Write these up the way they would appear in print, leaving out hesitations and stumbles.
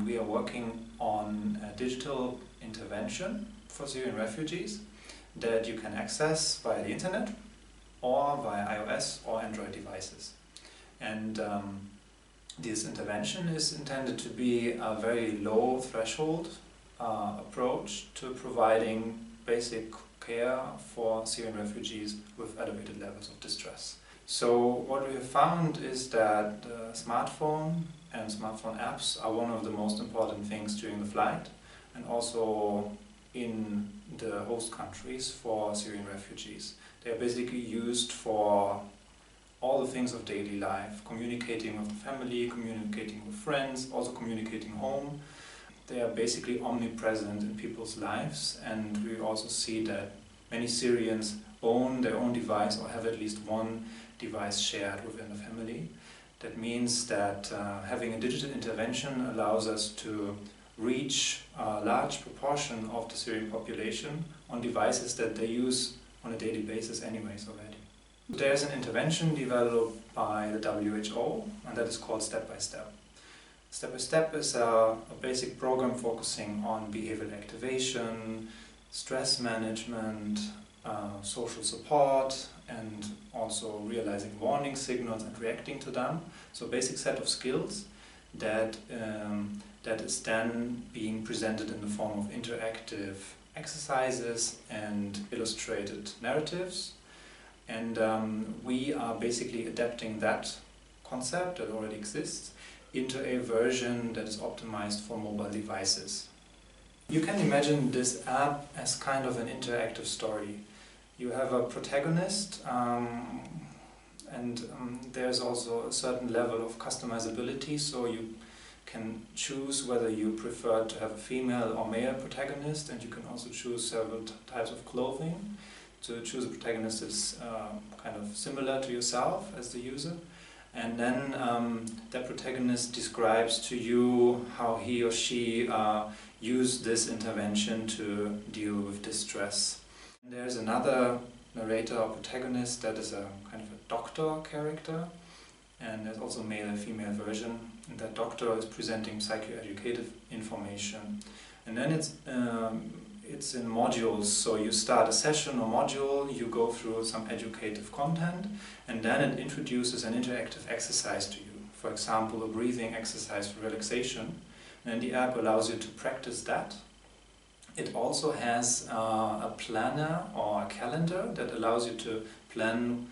we are working on a digital intervention for Syrian refugees that you can access via the internet or via iOS or Android devices. And this intervention is intended to be a very low threshold approach to providing basic care for Syrian refugees with elevated levels of distress. So what we have found is that the smartphone and smartphone apps are one of the most important things during the flight and also in the host countries for Syrian refugees. They are basically used for all the things of daily life, communicating with the family, communicating with friends, also communicating home. They are basically omnipresent in people's lives, and we also see that many Syrians own their own device or have at least one device shared within the family. That means that having a digital intervention allows us to reach a large proportion of the Syrian population on devices that they use on a daily basis anyways already. There's an intervention developed by the WHO, and that is called Step by Step. Step by Step is a basic program focusing on behavioral activation, stress management, social support, and also realizing warning signals and reacting to them. So a basic set of skills that is then being presented in the form of interactive exercises and illustrated narratives. And we are basically adapting that concept that already exists into a version that is optimized for mobile devices. You can imagine this app as kind of an interactive story. You have a protagonist and there's also a certain level of customizability, so you can choose whether you prefer to have a female or male protagonist, and you can also choose several types of clothing to choose a protagonist that's kind of similar to yourself as the user. And then that protagonist describes to you how he or she used this intervention to deal with distress. And there's another narrator or protagonist that is a kind of a doctor character, and there's also a male and female version. And that doctor is presenting psychoeducative information. And then it's in modules, so you start a session or module, you go through some educative content, and then it introduces an interactive exercise to you. For example, a breathing exercise for relaxation, and then the app allows you to practice that. It also has a planner or a calendar that allows you to plan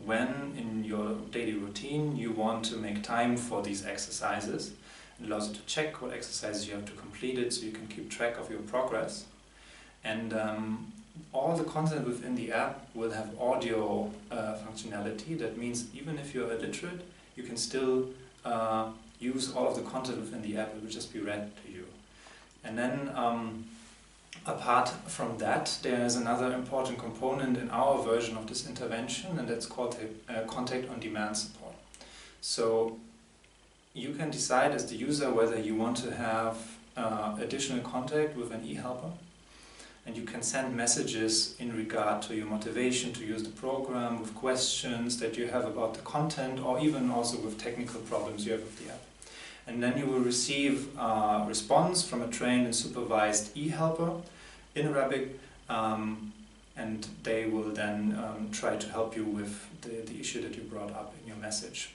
when in your daily routine you want to make time for these exercises. It allows you to check what exercises you have to complete it, so you can keep track of your progress. And all the content within the app will have audio functionality. That means even if you're illiterate, you can still use all of the content within the app. It will just be read to you. And then apart from that, there's another important component in our version of this intervention, and that's called contact on demand support. So you can decide as the user whether you want to have additional contact with an e-helper. And you can send messages in regard to your motivation to use the program, with questions that you have about the content, or even also with technical problems you have with the app. And then you will receive a response from a trained and supervised e-helper in Arabic, and they will then try to help you with the issue that you brought up in your message.